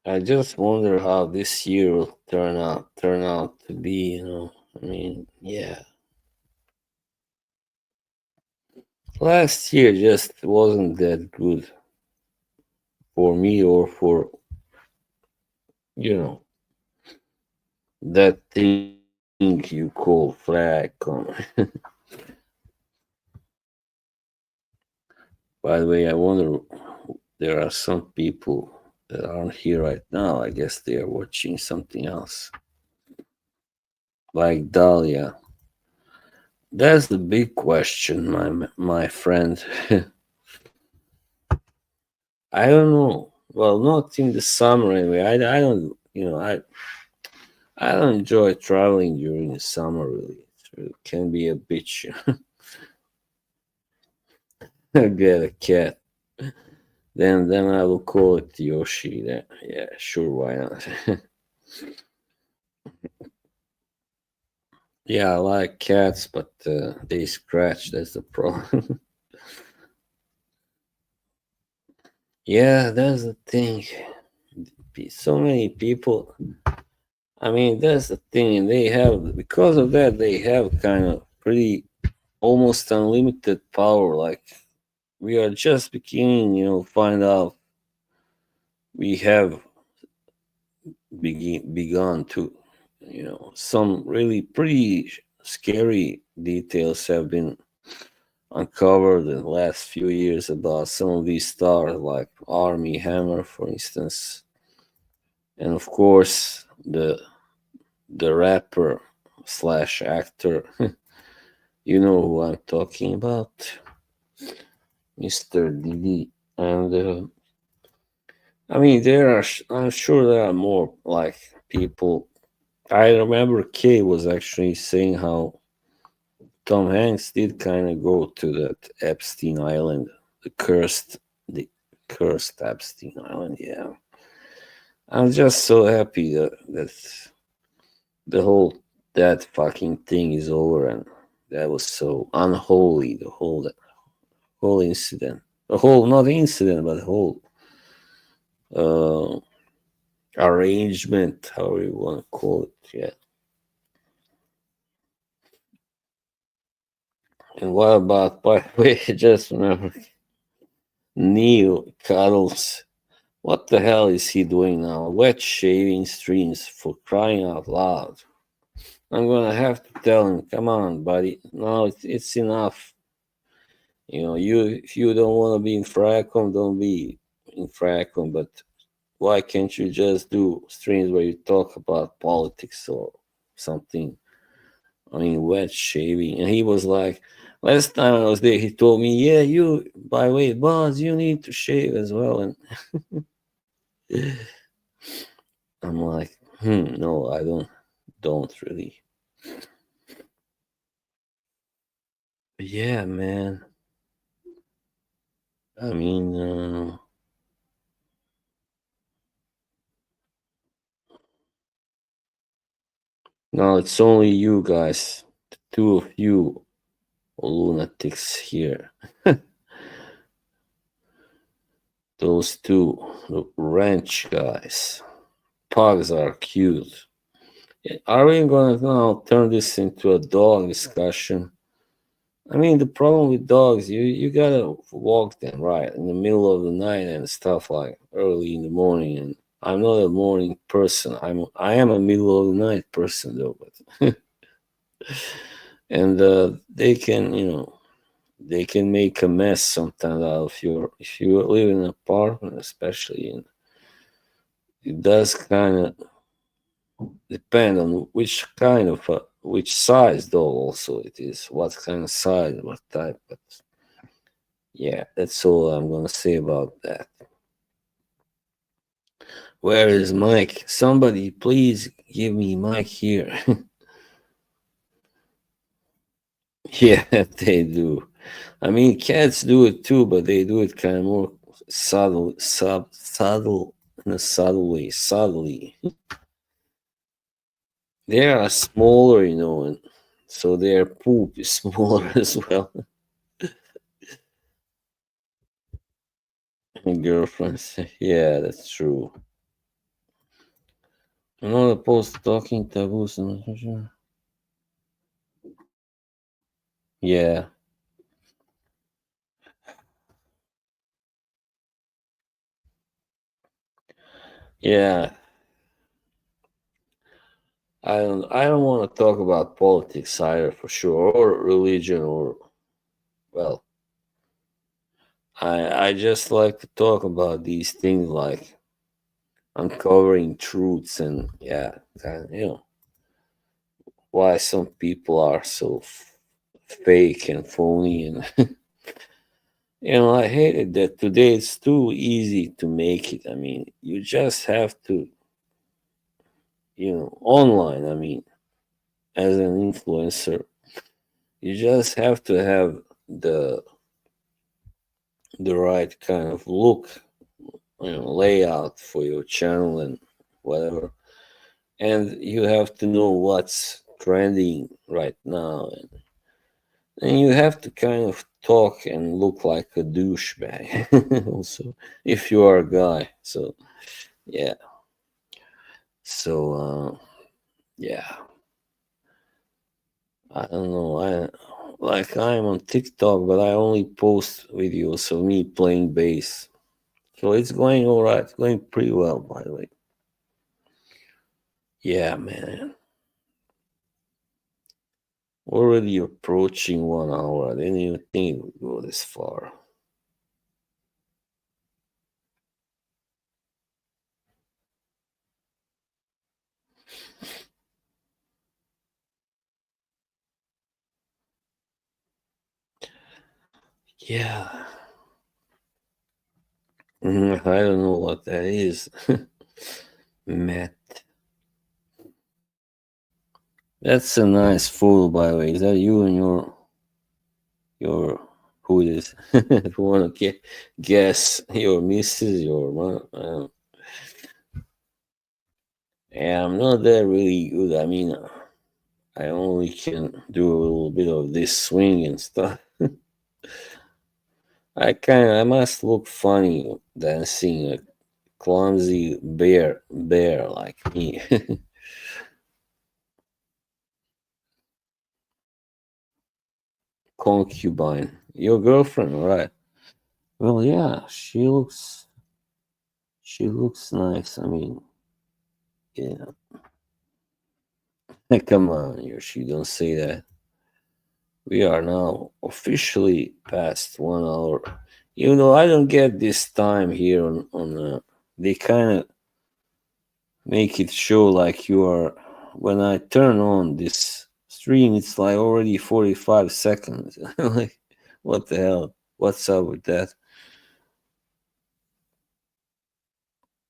I just wonder how this year will turn out to be. I mean, yeah. Last year just wasn't that good for me or for you know that thing you call Fracom. By the way, I wonder there are some people that aren't here right now. I guess they are watching something else. Like Dahlia. That's the big question, my friend. I don't know. Well, not in the summer anyway. I don't I don't enjoy traveling during the summer really. It can be a bitch. Get a cat. Then I will call it Yoshi. Then yeah, sure, why not? Yeah, I like cats, but they scratch. That's the problem. Yeah, that's the thing. So many people. I mean, that's the thing, and they have because of that they have kind of pretty almost unlimited power. Like we are just beginning, find out we have begun to, some really pretty scary details have been uncovered in the last few years about some of these stars, like Army Hammer, for instance, and of course the rapper slash actor. You know who I'm talking about, Mr. Didi. And I mean, I'm sure there are more like people. I remember Kay was actually saying how Tom Hanks did kind of go to that Epstein Island, the cursed Epstein Island. Yeah, I'm just so happy that the whole that fucking thing is over, and that was so unholy. The whole incident, the whole not incident, but the whole uh, arrangement, however you want to call it. Yeah. And what about, by the way, just remember Neil Cuddles. What the hell is he doing now? Wet shaving streams, for crying out loud. I'm gonna have to tell him, come on, buddy. No, it's enough. If you don't want to be in Fracom, don't be in Fracom. But why can't you just do streams where you talk about politics or something? I mean, wet shaving. And he was like, last time I was there, he told me, yeah, by the way, boss, you need to shave as well. And I'm like, no, I don't really. But yeah, man. I mean, no, it's only you guys, the two of you lunatics here. Those two the ranch guys. Pugs are cute. Are we gonna now turn this into a dog discussion? I mean, the problem with dogs, you gotta walk them right in the middle of the night and stuff like early in the morning. And I'm not a morning person. I am a middle of the night person though. But and they can make a mess sometimes out of your if you live in an apartment, especially. And it does kind of depend on which size dog also it is, what kind of size, what type. But Yeah, that's all I'm gonna say about that. Where is Mike? Somebody please give me Mike here. Yeah, they do. I mean, cats do it too, but they do it kind of more subtle, in a subtle way, subtly. They are smaller, and so their poop is smaller as well. Girlfriends, yeah, that's true. Another post talking taboos. Yeah, yeah. I don't want to talk about politics either, for sure, or religion, or well, I just like to talk about these things, like uncovering truths, and yeah, why some people are so fake and phony, and I hate it that today it's too easy to make it. I mean, you just have to, online. I mean, as an influencer, you just have to have the the right kind of look, layout for your channel and whatever, and you have to know what's trending right now, and you have to kind of talk and look like a douchebag also, if you are a guy. So yeah, so yeah, I don't know. I'm on TikTok, but I only post videos of me playing bass. So it's going all right. It's going pretty well, by the way. Yeah, man. Already approaching 1 hour. I didn't even think it would go this far. Yeah. I don't know what that is. Matt. That's a nice photo, by the way. Is that you and your who it is? If you want to guess your missus, your mom. Yeah, I'm not that really good. I mean, I only can do a little bit of this swing and stuff. I must look funny dancing a clumsy bear like me. Concubine, your girlfriend, right? Well, yeah, she looks nice. I mean, yeah. Come on, Yoshi, don't say that. We are now officially past 1 hour. I don't get this time here on. They kind of make it show like you are. When I turn on this stream, it's like already 45 seconds. Like, what the hell? What's up with that?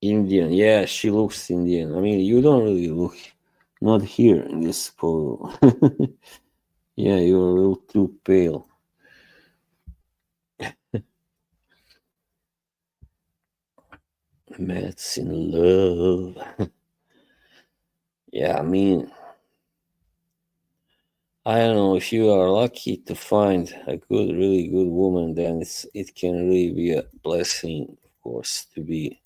Indian, yeah, she looks Indian. I mean, you don't really look, not here in this photo. Yeah, you're a little too pale. Matt's in love. Yeah, I mean, I don't know, if you are lucky to find a good, really good woman, then it can really be a blessing, of course, to be.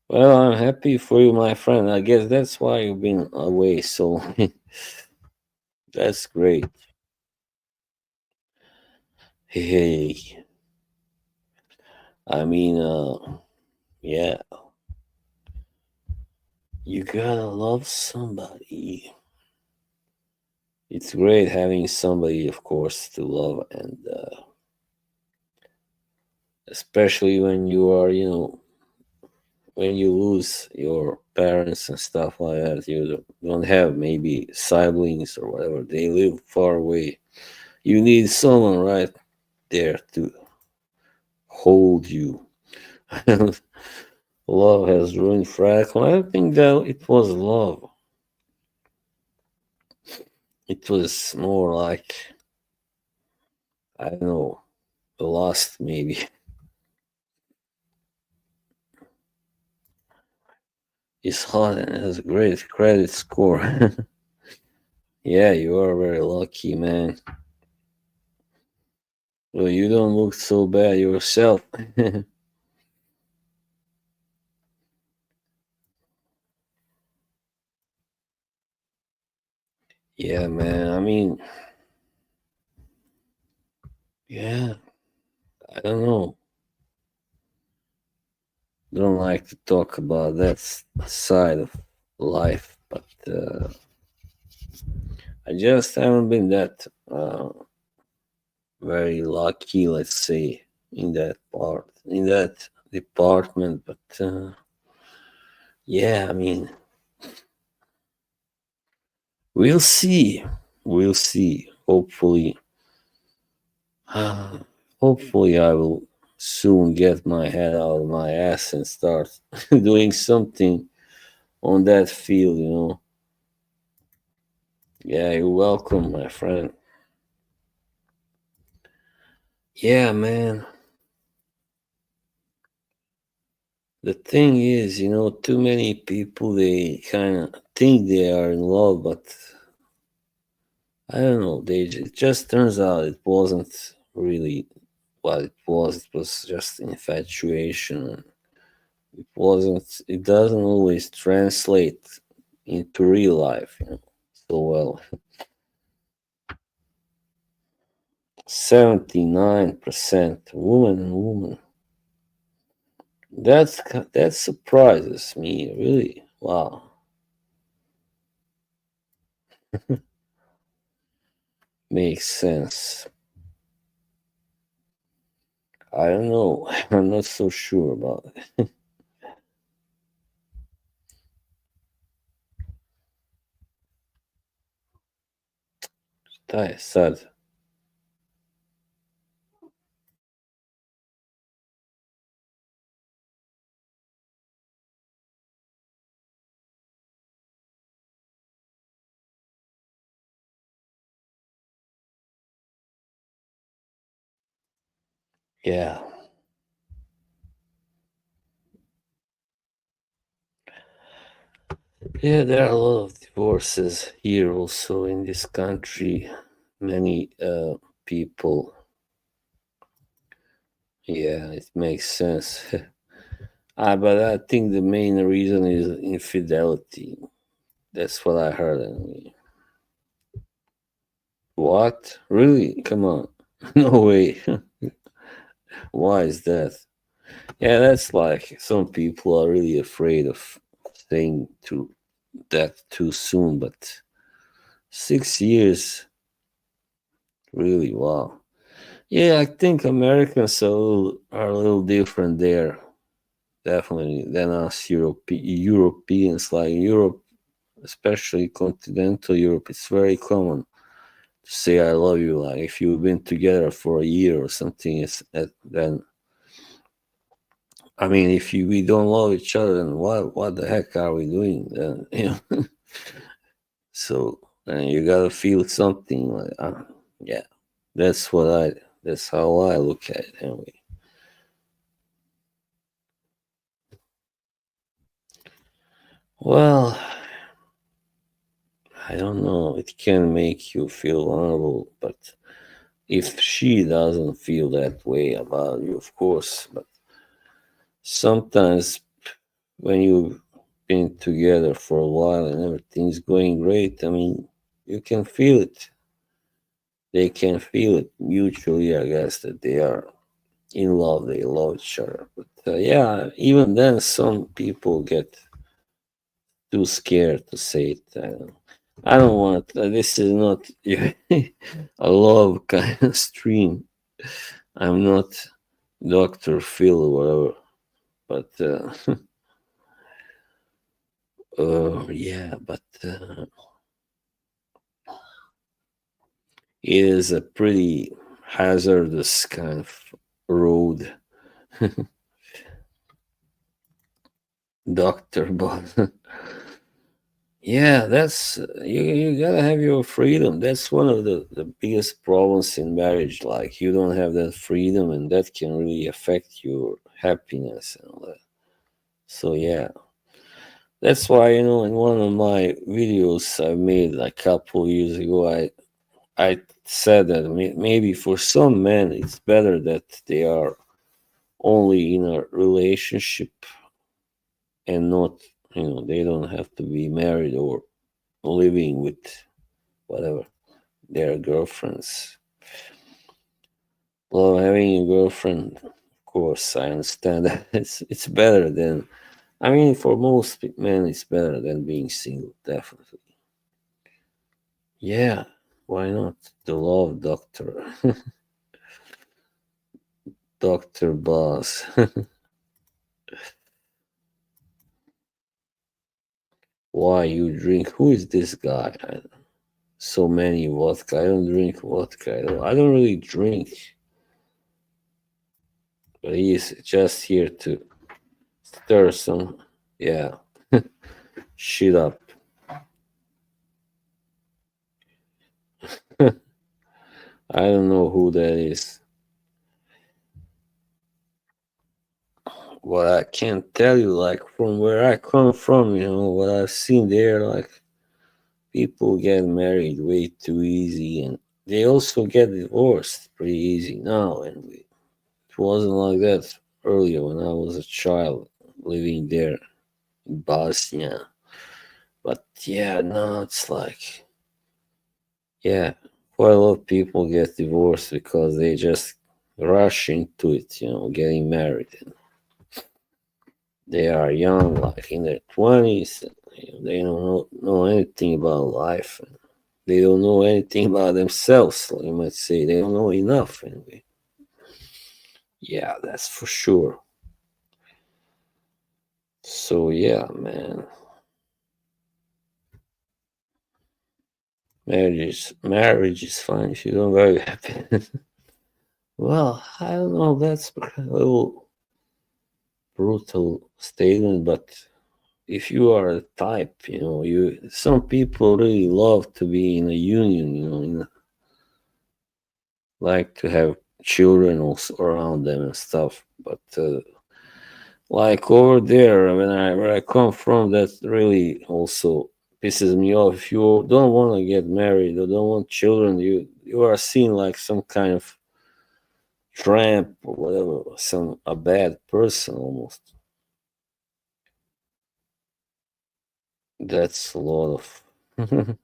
Well, I'm happy for you, my friend. I guess that's why you've been away. So that's great. Hey, I mean, yeah, you gotta love somebody. It's great having somebody, of course, to love, and especially when you are, when you lose your parents and stuff like that, you don't have maybe siblings or whatever. They live far away. You need someone, right? there to hold you. Love has ruined Franklin. I don't think that it was love. It was more like, I don't know, lust maybe. He's hot and has a great credit score. Yeah, you are very lucky, man. Well, you don't look so bad yourself. Yeah, man. I mean, yeah, I don't know. Don't like to talk about that side of life, but I just haven't been that very lucky, let's say, in that part, in that department. But yeah, I mean, we'll see. We'll see. Hopefully, hopefully, I will soon get my head out of my ass and start doing something on that field. Yeah, you're welcome, my friend. Yeah, man. The thing is, too many people they kind of think they are in love, but I don't know. It just turns out it wasn't really what it was. It was just infatuation. It wasn't. It doesn't always translate into real life, so well. 79% woman and woman. That surprises me really. Wow, makes sense. I don't know. I'm not so sure about it. Sad. Yeah. Yeah, there are a lot of divorces here also in this country. Many people. Yeah, it makes sense. But I think the main reason is infidelity. That's what I heard. Anyway. What? Really? Come on. No way. Why is that? Yeah, that's like some people are really afraid of saying that too soon, but 6 years, really, wow. Yeah, I think Americans are a little different there, definitely, than us Europeans. Like Europe, especially continental Europe, it's very common to say "I love you." Like if you've been together for a year or something, then I mean, if we don't love each other, then what the heck are we doing? Then so you gotta feel something like yeah. That's what I. That's how I look at it anyway. Well, I don't know. It can make you feel vulnerable, but if she doesn't feel that way about you, of course. But sometimes when you've been together for a while and everything's going great, I mean, you can feel it. They can feel it mutually, I guess, that they are in love, they love each other. But yeah, even then, some people get too scared to say it. I don't want. This is not a love kind of stream. I'm not Doctor Phil or whatever. But yeah, but it is a pretty hazardous kind of road. Doctor, but yeah, that's you gotta have your freedom. That's one of the biggest problems in marriage. Like you don't have that freedom, and that can really affect your happiness and all that. So yeah, that's why in one of my videos I made like a couple years ago, I said that maybe for some men it's better that they are only in a relationship and not, they don't have to be married or living with whatever their girlfriends. Well, having a girlfriend, of course, I understand that it's better than. I mean, for most men, it's better than being single, definitely. Yeah, why not? The love doctor, Doctor Boss. Why you drink? Who is this guy? So many vodka. I don't drink vodka. I don't really drink, but he is just here to stir some. Yeah, shit up. I don't know who that is. What I can tell you, like from where I come from, what I've seen there, like people get married way too easy, and they also get divorced pretty easy now. And it wasn't like that earlier when I was a child living there in Bosnia. But yeah, now it's like, yeah, quite a lot of people get divorced because they just rush into it, getting married. They are young, like in their 20s. They don't know anything about life. And they don't know anything about themselves. You might say they don't know enough. Anyway, yeah, that's for sure. So yeah, man, marriage is fine if you don't very happy. Well, I don't know. That's a little brutal statement, but if you are a type, some people really love to be in a union, like to have children also around them and stuff. But like over there, where I come from, that really also pisses me off. If you don't want to get married or don't want children, you are seen like some kind of tramp or whatever, some a bad person almost. That's a lot of.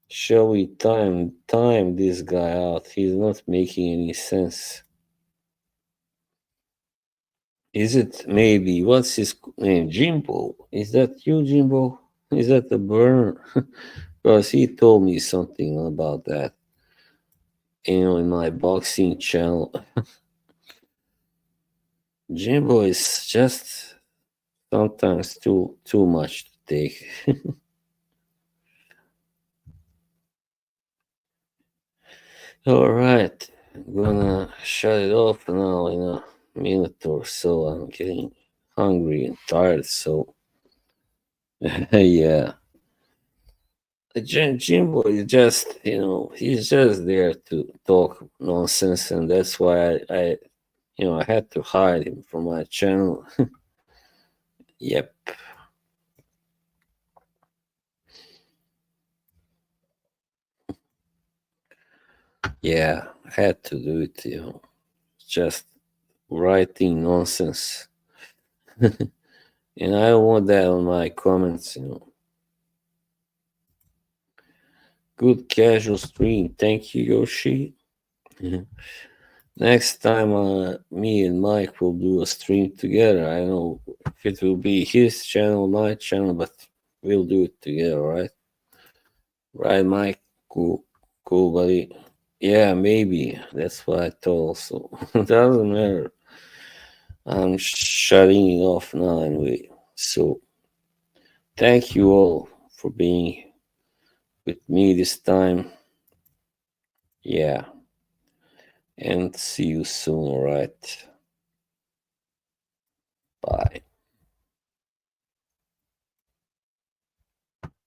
Shall we time this guy out? He's not making any sense. Is it maybe what's his name? Jimbo? Is that you, Jimbo? Is that the burner? Because he told me something about that. In my boxing channel. Jimbo is just sometimes too much to take. All right, I'm gonna shut it off now in a minute or so. I'm getting hungry and tired, so yeah. Jimbo is just, he's just there to talk nonsense, and that's why I had to hide him from my channel. Yep. Yeah, I had to do it, just writing nonsense. And I don't want that on my comments. Good casual stream. Thank you, Yoshi. Next time, me and Mike will do a stream together. I don't know if it will be his channel, my channel, but we'll do it together, right? Right, Mike? Cool, cool, buddy. Yeah, maybe. That's what I thought. So doesn't matter. I'm shutting it off now anyway. So thank you all for being with me this time. Yeah. and see you soon, alright?